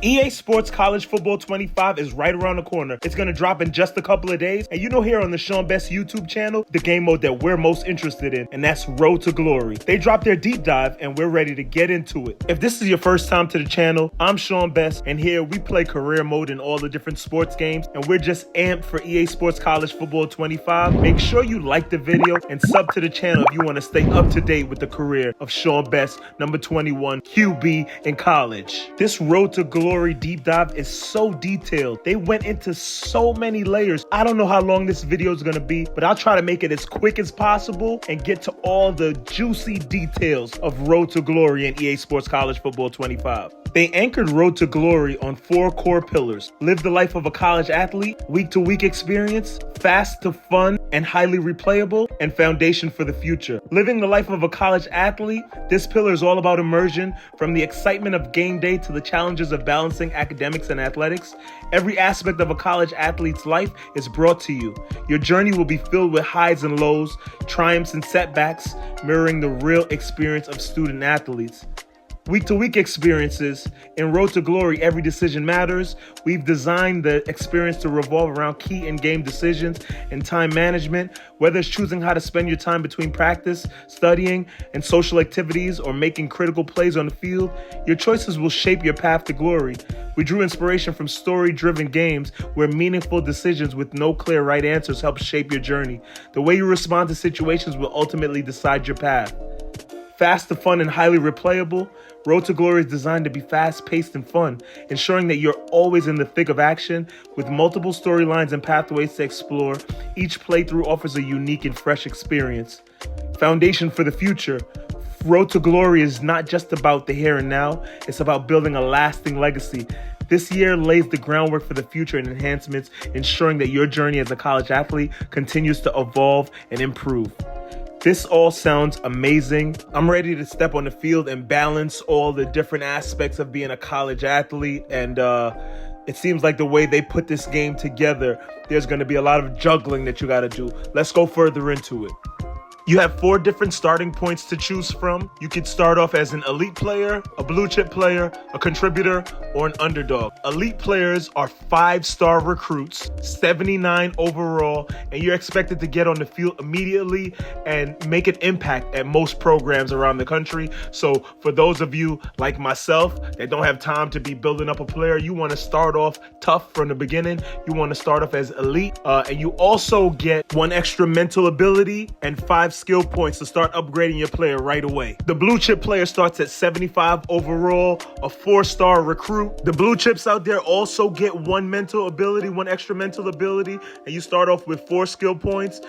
EA Sports College Football 25 is right around the corner. It's going to drop in just a couple of days. And you know, here on the Sean Best YouTube channel, the game mode that we're most interested in, and that's Road to Glory. They dropped their deep dive and we're ready to get into it. If this is your first time to the channel, I'm Sean Best, and here we play career mode in all the different sports games, and we're just amped for EA Sports College Football 25. Make sure you like the video and sub to the channel if you want to stay up to date with the career of Sean Best, number 21, QB in college. This Road to Glory deep dive is so detailed. They went into so many layers. I don't know how long this video is going to be, but I'll try to make it as quick as possible and get to all the juicy details of Road to Glory in EA Sports College Football 25. They anchored Road to Glory on 4 core pillars: live the life of a college athlete, week-to-week experience, fast to fun and highly replayable, and foundation for the future. Living the life of a college athlete, this pillar is all about immersion, from the excitement of game day to the challenges of balancing academics and athletics. Every aspect of a college athlete's life is brought to you. Your journey will be filled with highs and lows, triumphs and setbacks, mirroring the real experience of student athletes. Week-to-week experiences. In Road to Glory, every decision matters. We've designed the experience to revolve around key in-game decisions and time management. Whether it's choosing how to spend your time between practice, studying, and social activities, or making critical plays on the field, your choices will shape your path to glory. We drew inspiration from story-driven games where meaningful decisions with no clear right answers help shape your journey. The way you respond to situations will ultimately decide your path. Fast to fun and highly replayable. Road to Glory is designed to be fast-paced and fun, ensuring that you're always in the thick of action. With multiple storylines and pathways to explore, each playthrough offers a unique and fresh experience. Foundation for the future. Road to Glory is not just about the here and now, it's about building a lasting legacy. This year lays the groundwork for the future and enhancements, ensuring that your journey as a college athlete continues to evolve and improve. This all sounds amazing. I'm ready to step on the field and balance all the different aspects of being a college athlete. And it seems like the way they put this game together, there's going to be a lot of juggling that you got to do. Let's go further into it. You have 4 different starting points to choose from. You could start off as an elite player, a blue chip player, a contributor, or an underdog. Elite players are 5-star recruits, 79 overall, and you're expected to get on the field immediately and make an impact at most programs around the country. So for those of you like myself that don't have time to be building up a player, you want to start off tough from the beginning. You want to start off as elite, and you also get 1 extra mental ability and 5 skill points to start upgrading your player right away. The blue chip player starts at 75 overall, a 4-star recruit. The blue chips out there also get 1 mental ability, 1 extra mental ability, and you start off with 4 skill points.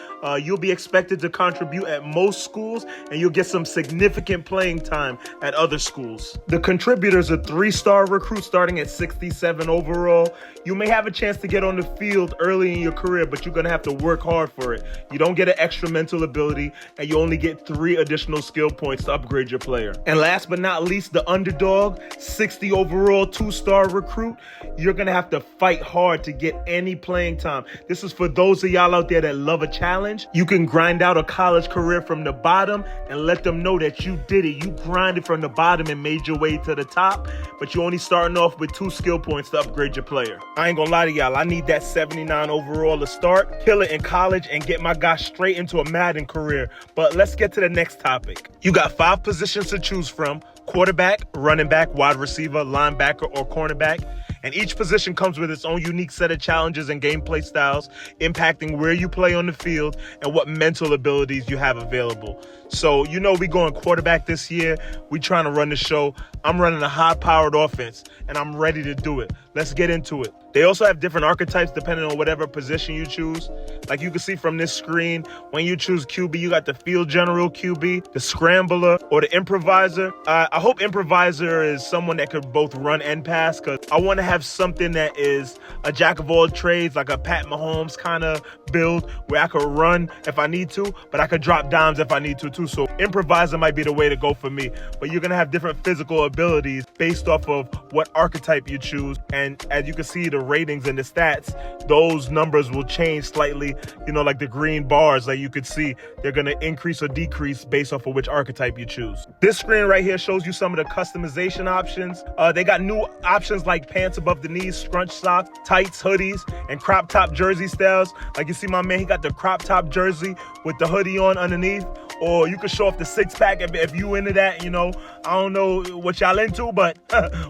You'll be expected to contribute at most schools, and you'll get some significant playing time at other schools. The contributors are 3-star recruits starting at 67 overall. You may have a chance to get on the field early in your career, but you're gonna have to work hard for it. You don't get an extra mental ability, and you only get 3 additional skill points to upgrade your player. And last but not least, the underdog, 60 overall, 2-star recruit. You're gonna have to fight hard to get any playing time. This is for those of y'all out there that love a challenge. You can grind out a college career from the bottom and let them know that you did it. You grinded from the bottom and made your way to the top, but you're only starting off with 2 skill points to upgrade your player. I ain't gonna lie to y'all, I need that 79 overall to start, kill it in college, and get my guy straight into a Madden career. But let's get to the next topic. You got 5 positions to choose from: quarterback, running back, wide receiver, linebacker, or cornerback. And each position comes with its own unique set of challenges and gameplay styles, impacting where you play on the field and what mental abilities you have available. So, you know, we going quarterback this year. We trying to run the show. I'm running a high-powered offense, and I'm ready to do it. Let's get into it. They also have different archetypes depending on whatever position you choose. Like you can see from this screen, when you choose QB, you got the field general QB, the scrambler, or the improviser. I hope improviser is someone that could both run and pass, because I want to have something that is a jack of all trades, like a Pat Mahomes kind of build where I could run if I need to, but I could drop dimes if I need to too. So improviser might be the way to go for me. But you're going to have different physical abilities based off of what archetype you choose. And as you can see, the ratings and the stats, those numbers will change slightly. You know, like the green bars, like you could see, they're going to increase or decrease based off of which archetype you choose. This screen right here shows you some of the customization options. They got new options like pants above the knees, scrunch socks, tights, hoodies, and crop top jersey styles. Like you see my man, he got the crop top jersey with the hoodie on underneath. Or you could show off the six-pack if you into that, you know. I don't know what y'all into, but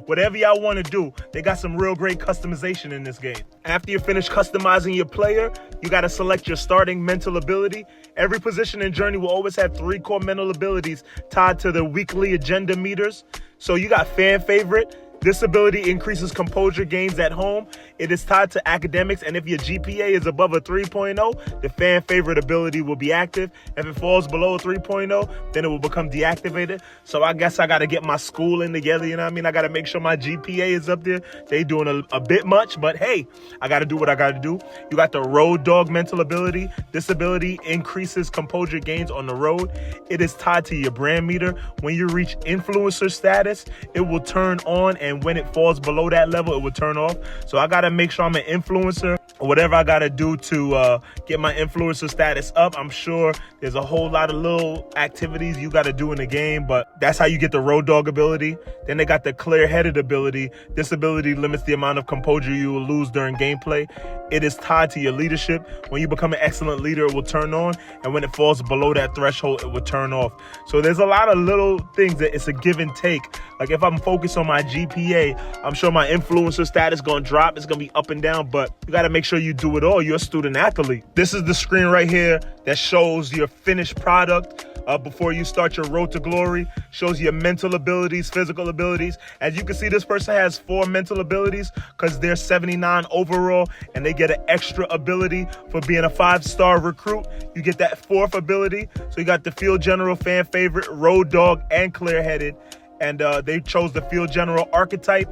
whatever y'all want to do, they got some real great customization in this game. After you finish customizing your player, you got to select your starting mental ability. Every position in Journey will always have 3 core mental abilities tied to the weekly agenda meters. So you got fan favorite. This ability increases composure gains at home. It is tied to academics, and if your GPA is above a 3.0, the fan favorite ability will be active. If it falls below a 3.0, then it will become deactivated. So I guess I got to get my schooling together, you know what I mean? I got to make sure my GPA is up there. They doing a bit much, but hey, I got to do what I got to do. You got the road dog mental ability. This ability increases composure gains on the road. It is tied to your brand meter. When you reach influencer status, it will turn on, and when it falls below that level, it will turn off. So I got to make sure I'm an influencer, or whatever I got to do to get my influencer status up. I'm sure there's a whole lot of little activities you got to do in the game, but that's how you get the road dog ability. Then they got the clear-headed ability. This ability limits the amount of composure you will lose during gameplay. It is tied to your leadership. When you become an excellent leader, it will turn on, and when it falls below that threshold, it will turn off. So there's a lot of little things that it's a give and take. Like if I'm focused on my GPA, I'm sure my influencer status going to drop. It's going to be up and down, but you got to make sure you do it all. You're a student athlete. This is the screen right here that shows your finished product. Before you start your road to glory, shows your mental abilities, physical abilities. As you can see, this person has 4 mental abilities because they're 79 overall, and they get an extra ability for being a 5-star recruit. You get that 4th ability. So you got the field general, fan favorite, road dog, and clear-headed. And they chose the field general archetype.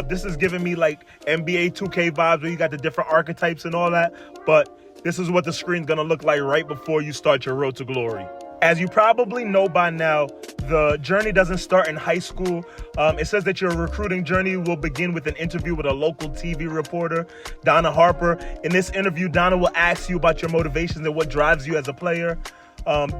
This is giving me like NBA 2K vibes where you got the different archetypes and all that. But this is what the screen's gonna look like right before you start your road to glory. As you probably know by now, the journey doesn't start in high school. It says that your recruiting journey will begin with an interview with a local TV reporter, Donna Harper. In this interview, Donna will ask you about your motivations and what drives you as a player.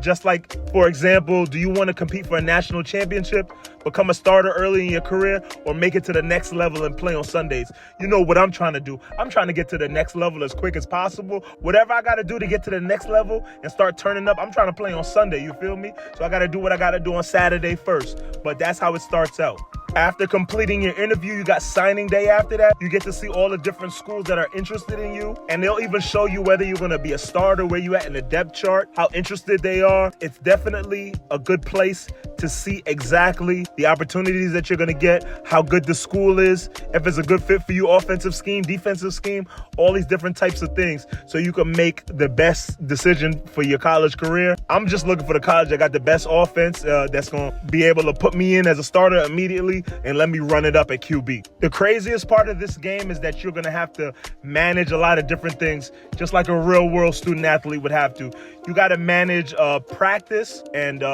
Just like, for example, do you want to compete for a national championship, become a starter early in your career, or make it to the next level and play on Sundays? You know what I'm trying to do. I'm trying to get to the next level as quick as possible. Whatever I got to do to get to the next level and start turning up, I'm trying to play on Sunday, you feel me? So I got to do what I got to do on Saturday first. But that's how it starts out. After completing your interview, you got signing day after that. You get to see all the different schools that are interested in you. And they'll even show you whether you're going to be a starter, where you at in the depth chart, how interested they are. It's definitely a good place to see exactly the opportunities that you're going to get, how good the school is, if it's a good fit for you, offensive scheme, defensive scheme, all these different types of things, so you can make the best decision for your college career. I'm just looking for the college that got the best offense that's going to be able to put me in as a starter immediately and let me run it up at QB. The craziest part of this game is that you're going to have to manage a lot of different things, just like a real world student athlete would have to. You got to manage practice and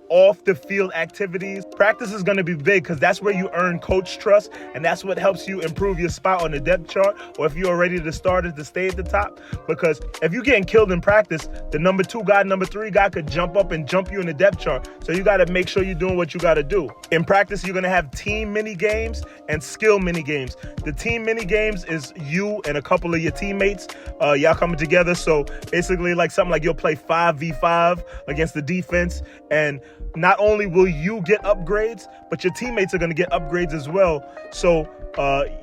off the field activities. Practice is going to be big because that's where you earn coach trust, and that's what helps you improve your spot on the depth chart, or if you're ready to start to stay at the top. Because if you're getting killed in practice, the number 2 guy, number 3 guy could jump up and jump you in the depth chart. So you got to make sure you're doing what you got to do. In practice, you're going to have team mini games and skill mini games. The team mini games is you and a couple of your teammates, y'all coming together. So basically like something like you'll play 5v5 against the defense, and not only will you get upgrades, but your teammates are going to get upgrades as well. So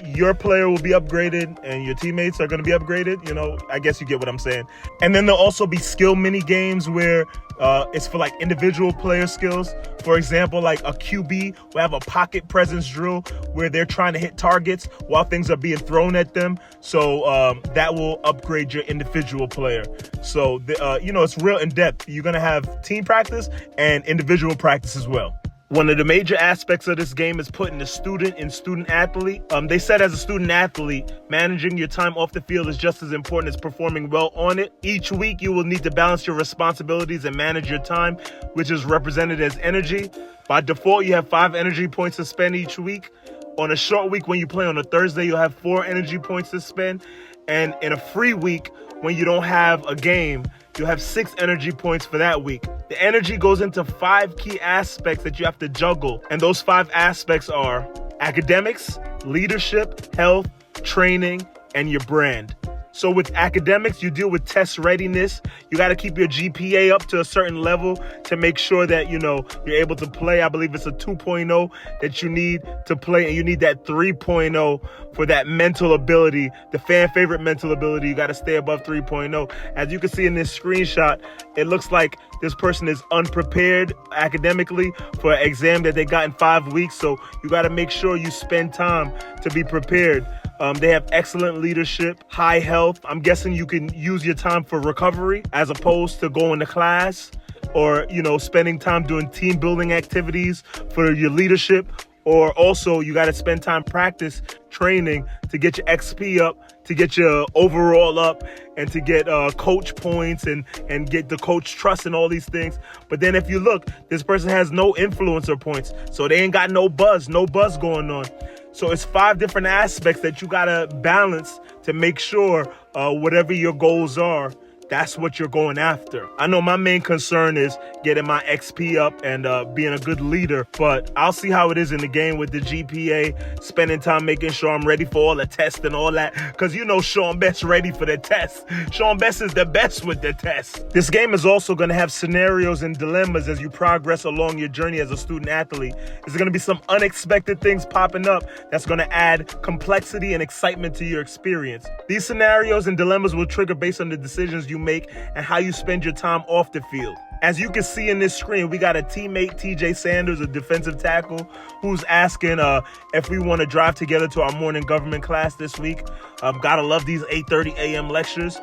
your player will be upgraded and your teammates are going to be upgraded. You know, I guess you get what I'm saying. And then there'll also be skill mini games where it's for like individual player skills. For example, like a QB will have a pocket presence drill where they're trying to hit targets while things are being thrown at them. So that will upgrade your individual player. So, you know, it's real in depth. You're going to have team practice and individual practice as well. One of the major aspects of this game is putting the student in student athlete. They said as a student athlete, managing your time off the field is just as important as performing well on it. Each week, you will need to balance your responsibilities and manage your time, which is represented as energy. By default, you have 5 energy points to spend each week. On a short week, when you play on a Thursday, you'll have 4 energy points to spend. And in a free week, when you don't have a game, you'll have 6 energy points for that week. The energy goes into 5 key aspects that you have to juggle. And those 5 aspects are academics, leadership, health, training, and your brand. So with academics, you deal with test readiness. You got to keep your GPA up to a certain level to make sure that, you're able to play. I believe it's a 2.0 that you need to play, and you need that 3.0 for that mental ability, the fan favorite mental ability. You got to stay above 3.0. As you can see in this screenshot, it looks like this person is unprepared academically for an exam that they got in 5 weeks. So you got to make sure you spend time to be prepared. They have excellent leadership, high health. I'm guessing you can use your time for recovery as opposed to going to class or, spending time doing team building activities for your leadership. Or also you got to spend time practice training to get your XP up, to get your overall up, and to get coach points and get the coach trust and all these things. But then if you look, this person has no influencer points. So they ain't got no buzz going on. So it's 5 different aspects that you got to balance to make sure whatever your goals are, that's what you're going after. I know my main concern is getting my XP up and being a good leader, but I'll see how it is in the game with the GPA, spending time making sure I'm ready for all the tests and all that, because Sean Best ready for the tests. Sean Best is the best with the tests. This game is also going to have scenarios and dilemmas as you progress along your journey as a student athlete. There's going to be some unexpected things popping up that's going to add complexity and excitement to your experience. These scenarios and dilemmas will trigger based on the decisions you make and how you spend your time off the field. As you can see in this screen, we got a teammate, TJ Sanders, a defensive tackle, who's asking if we want to drive together to our morning government class this week. Gotta love these 8:30 a.m. lectures.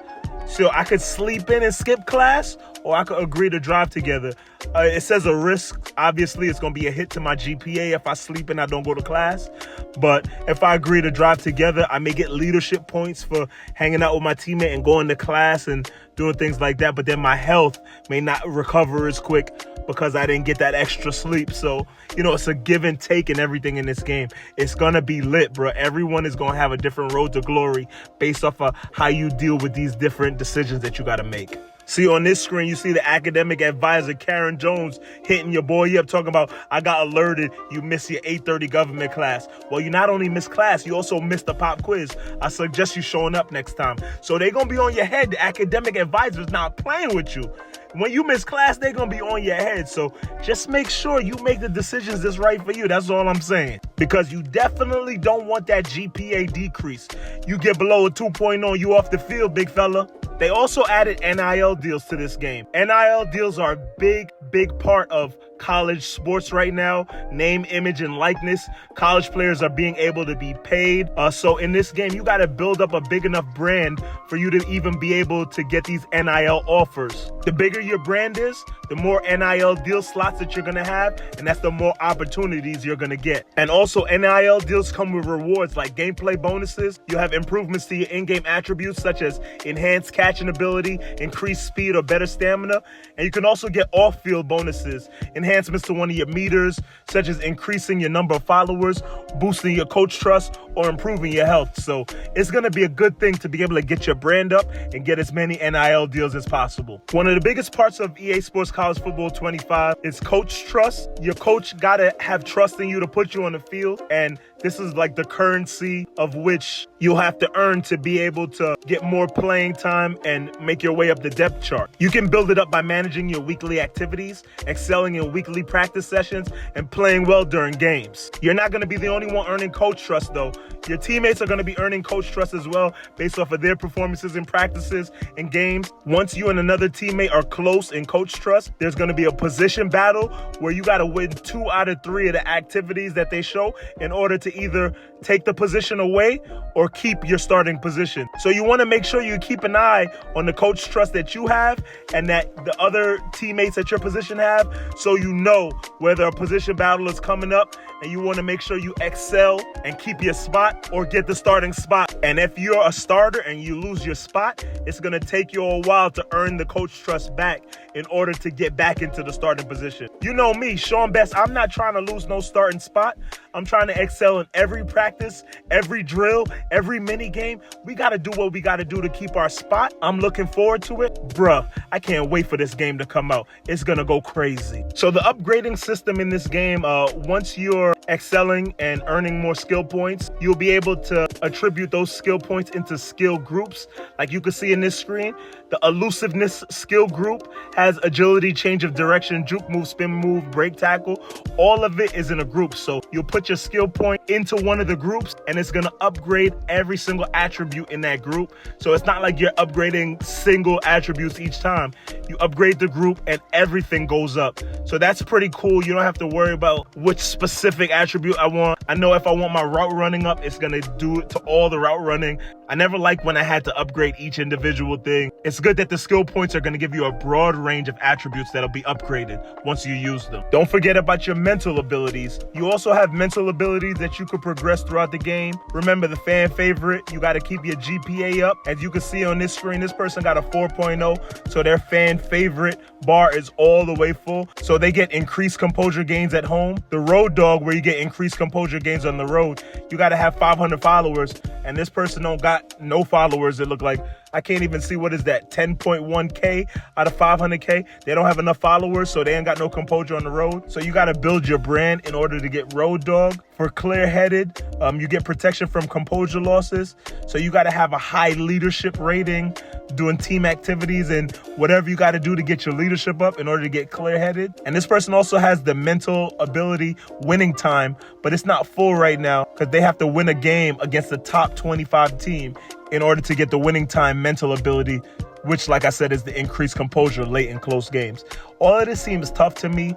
So I could sleep in and skip class, or I could agree to drive together. It says a risk. Obviously, it's going to be a hit to my GPA if I sleep and I don't go to class. But if I agree to drive together, I may get leadership points for hanging out with my teammate and going to class and doing things like that. But then my health may not recover as quick because I didn't get that extra sleep. So, it's a give and take in everything in this game. It's going to be lit, bro. Everyone is going to have a different road to glory based off of how you deal with these different decisions that you got to make. See, on this screen, you see the academic advisor, Karen Jones, hitting your boy up, talking about, I got alerted you missed your 8:30 government class. Well, you not only missed class, you also missed the pop quiz. I suggest you showing up next time. So they're going to be on your head. The academic advisor's not playing with you. When you miss class, they're going to be on your head. So just make sure you make the decisions that's right for you. That's all I'm saying. Because you definitely don't want that GPA decrease. You get below a 2.0, you off the field, big fella. They also added NIL deals to this game. NIL deals are a big part of college sports right now. Name, image, and likeness. College players are being able to be paid. So in this game, you got to build up a big enough brand for you to even be able to get these NIL offers. The bigger your brand is, the more NIL deal slots that you're going to have, and that's the more opportunities you're going to get. And also, NIL deals come with rewards like gameplay bonuses. You have improvements to your in-game attributes such as enhanced catching ability, increased speed, or better stamina. And you can also get off-field bonuses, enhancements to one of your meters, such as increasing your number of followers, boosting your coach trust, or improving your health. So it's going to be a good thing to be able to get your brand up and get as many NIL deals as possible. One of the biggest parts of EA Sports College Football 25 is coach trust. Your coach got to have trust in you to put you on the field, and this is like the currency of which you'll have to earn to be able to get more playing time and make your way up the depth chart. You can build it up by managing your weekly activities, excelling in weekly practice sessions, and playing well during games. You're not going to be the only one earning coach trust, though. Your teammates are going to be earning coach trust as well based off of their performances in practices and games. Once you and another teammate are close in coach trust, there's going to be a position battle where you got to win 2 out of 3 of the activities that they show in order to to either take the position away or keep your starting position. So you want to make sure you keep an eye on the coach trust that you have and that the other teammates at your position have, so you know whether a position battle is coming up, and you want to make sure you excel and keep your spot or get the starting spot. And if you're a starter and you lose your spot, it's going to take you a while to earn the coach trust back in order to get back into the starting position. You know me, Sean Best, I'm not trying to lose no starting spot. I'm trying to excel in every practice, every drill, every mini game. We got to do what we got to do to keep our spot. I'm looking forward to it. Bruh, I can't wait for this game to come out. It's going to go crazy. So the upgrading system in this game, once you're excelling and earning more skill points, you'll be able to attribute those skill points into skill groups. Like you can see in this screen, the elusiveness skill group has agility, change of direction, juke move, spin move, break tackle. All of it is in a group. So you'll put your skill point into one of the groups and it's going to upgrade every single attribute in that group. So it's not like you're upgrading single attributes each time. You upgrade the group and everything goes up. So that's pretty cool. You don't have to worry about which specific attribute I want. I know if I want my route running up, it's going to do it to all the route running. I never liked when I had to upgrade each individual thing. It's good that the skill points are going to give you a broad range of attributes that'll be upgraded once you use them. Don't forget about your mental abilities. You also have mental abilities that you could progress throughout the game. Remember the fan favorite, you got to keep your GPA up. As you can see on this screen, this person got a 4.0, so their fan favorite bar is all the way full. So they get increased composure gains at home. The road dog, where you get increased composure gains on the road, you got to have 500 followers, and this person don't got no followers. It look like, I can't even see, what is that, 10.1K out of 500K. They don't have enough followers, so they ain't got no composure on the road. So you got to build your brand in order to get road dog. For clear-headed, you get protection from composure losses. So you got to have a high leadership rating, doing team activities and whatever you got to do to get your leadership up in order to get clear-headed. And this person also has the mental ability winning time, but it's not full right now because they have to win a game against the top 25 team in order to get the winning time mental ability, which, like I said, is the increased composure late in close games. All of this seems tough to me,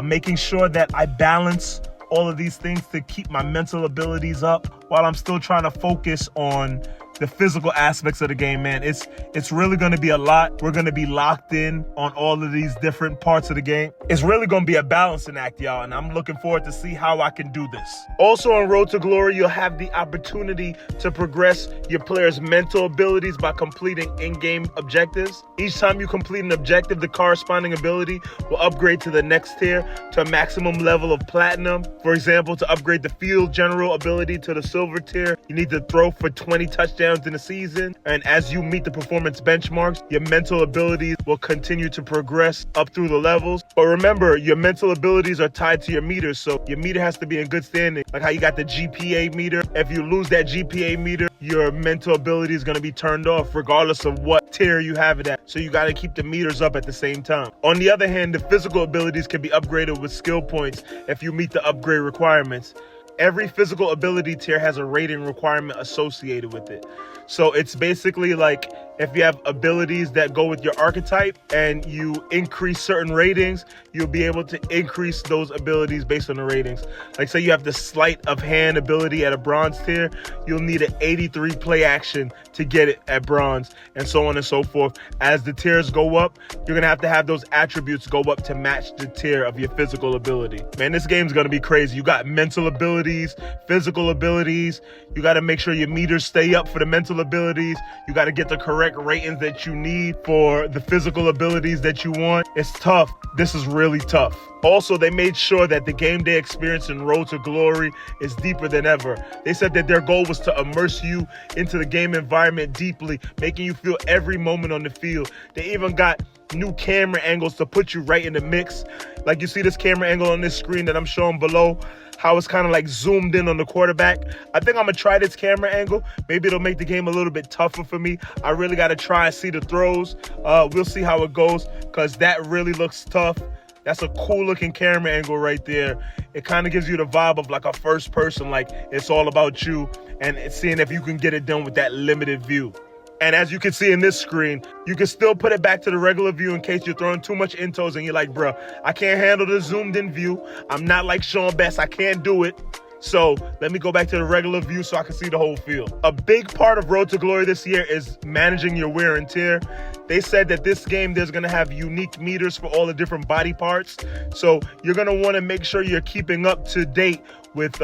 making sure that I balance all of these things to keep my mental abilities up while I'm still trying to focus on the physical aspects of the game, man. It's really going to be a lot. We're going to be locked in on all of these different parts of the game. It's really going to be a balancing act, y'all, and I'm looking forward to see how I can do this. Also on Road to Glory, you'll have the opportunity to progress your players' mental abilities by completing in-game objectives. Each time you complete an objective, the corresponding ability will upgrade to the next tier to a maximum level of platinum. For example, to upgrade the field general ability to the silver tier, you need to throw for 20 touchdowns in a season, and as you meet the performance benchmarks, your mental abilities will continue to progress up through the levels. But remember, your mental abilities are tied to your meters, so your meter has to be in good standing. Like how you got the GPA meter. If you lose that GPA meter, your mental ability is going to be turned off regardless of what tier you have it at. So you got to keep the meters up at the same time. On the other hand, the physical abilities can be upgraded with skill points if you meet the upgrade requirements. Every physical ability tier has a rating requirement associated with it. So it's basically like if you have abilities that go with your archetype and you increase certain ratings, you'll be able to increase those abilities based on the ratings. Like say you have the sleight of hand ability at a bronze tier, you'll need an 83 play action to get it at bronze, and so on and so forth. As the tiers go up, you're going to have those attributes go up to match the tier of your physical ability. Man, this game's going to be crazy. You got mental abilities, physical abilities. You got to make sure your meters stay up for the mental abilities. You got to get the correct ratings that you need for the physical abilities that you want. It's tough. This is really tough. Also, they made sure that the game day experience in Road to Glory is deeper than ever. They said that their goal was to immerse you into the game environment deeply, making you feel every moment on the field. They even got new camera angles to put you right in the mix. Like you see this camera angle on this screen that I'm showing below, how it's kind of like zoomed in on the quarterback. I think I'm going to try this camera angle. Maybe it'll make the game a little bit tougher for me. I really got to try and see the throws. We'll see how it goes because that really looks tough. That's a cool looking camera angle right there. It kind of gives you the vibe of like a first person, like it's all about you and seeing if you can get it done with that limited view. And as you can see in this screen, you can still put it back to the regular view in case you're throwing too much intos and you're like, bro, I can't handle the zoomed in view. I'm not like Sean Best. I can't do it. So let me go back to the regular view so I can see the whole field. A big part of Road to Glory this year is managing your wear and tear. They said that this game, there's going to have unique meters for all the different body parts. So you're going to want to make sure you're keeping up to date with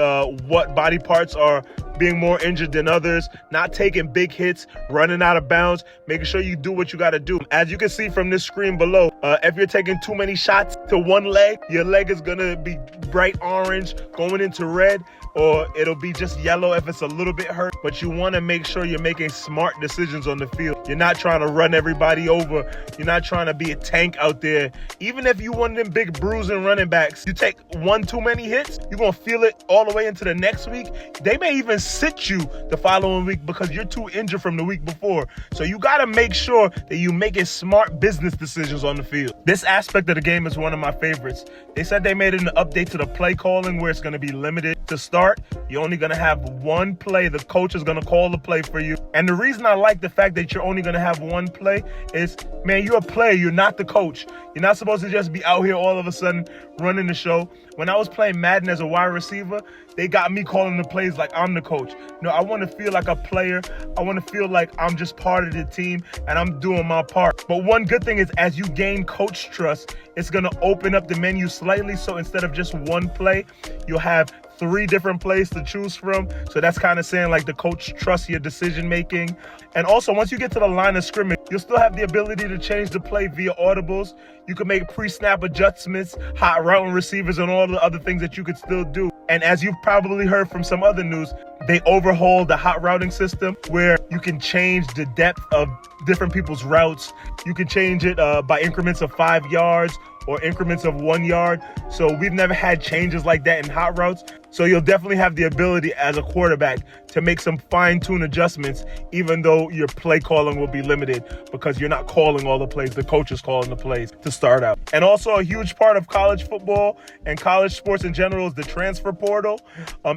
what body parts are being more injured than others, not taking big hits, running out of bounds, making sure you do what you got to do. As you can see from this screen below, if you're taking too many shots to one leg, your leg is going to be bright orange going into red, or it'll be just yellow if it's a little bit hurt. But you want to make sure you're making smart decisions on the field. You're not trying to run everybody over. You're not trying to be a tank out there. Even if you one of them big bruising running backs, you take one too many hits, you're going to feel it all the way into the next week. They may even sit you the following week because you're too injured from the week before. So you got to make sure that you making smart business decisions on the field. This aspect of the game is one of my favorites. They said they made an update to the play calling where it's going to be limited. To start, you're only going to have one play. The coach is going to call the play for you. And the reason I like the fact that you're only going to have one play is, man, you're a player. You're not the coach. You're not supposed to just be out here all of a sudden running the show. When I was playing Madden as a wide receiver, they got me calling the plays like I'm the coach. You know, I want to feel like a player. I want to feel like I'm just part of the team and I'm doing my part. But one good thing is, as you gain coach trust, it's going to open up the menu slightly. So instead of just one play, you'll have 3 different plays to choose from. So that's kind of saying like the coach trusts your decision making. And also, once you get to the line of scrimmage, you'll still have the ability to change the play via audibles. You can make pre-snap adjustments, hot routing receivers, and all the other things that you could still do. And as you've probably heard from some other news, they overhauled the hot routing system where you can change the depth of different people's routes. You can change it by increments of 5 yards or increments of 1 yard. So we've never had changes like that in hot routes. So you'll definitely have the ability as a quarterback to make some fine-tune adjustments, even though your play calling will be limited because you're not calling all the plays. The coach is calling the plays to start out. And also a huge part of college football and college sports in general is the transfer portal.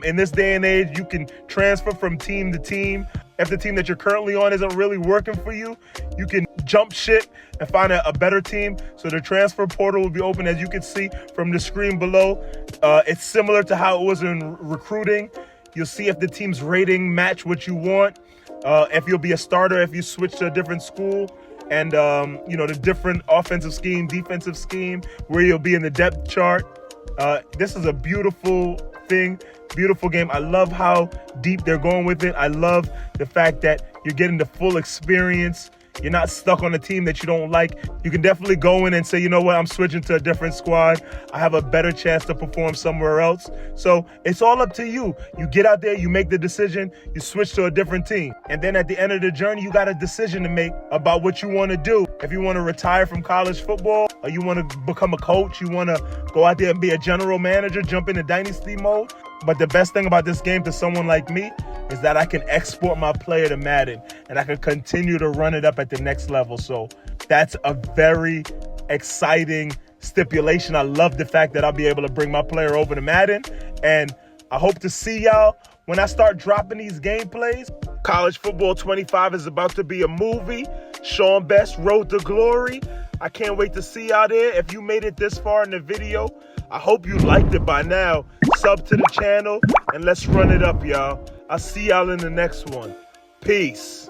In this day and age, you can transfer from team to team. If the team that you're currently on isn't really working for you, you can jump ship and find a better team. So the transfer portal will be open, as you can see from the screen below. It's similar to how it was in recruiting. You'll see if the team's rating match what you want, if you'll be a starter, if you switch to a different school, and the different offensive scheme, defensive scheme, where you'll be in the depth chart. This is a beautiful thing. Beautiful game. I love how deep they're going with it. I love the fact that you're getting the full experience. You're not stuck on a team that you don't like. You can definitely go in and say, you know what, I'm switching to a different squad. I have a better chance to perform somewhere else. So it's all up to you. You get out there, you make the decision, you switch to a different team. And then at the end of the journey, you got a decision to make about what you want to do. If you want to retire from college football, or you want to become a coach, you want to go out there and be a general manager, jump into dynasty mode. But the best thing about this game to someone like me is that I can export my player to Madden and I can continue to run it up at the next level. So that's a very exciting stipulation. I love the fact that I'll be able to bring my player over to Madden, and I hope to see y'all when I start dropping these gameplays. College Football 25 is about to be a movie. Sean Best, Road to Glory. I can't wait to see y'all there. If you made it this far in the video, I hope you liked it by now. Sub to the channel and let's run it up, y'all. I'll see y'all in the next one. Peace.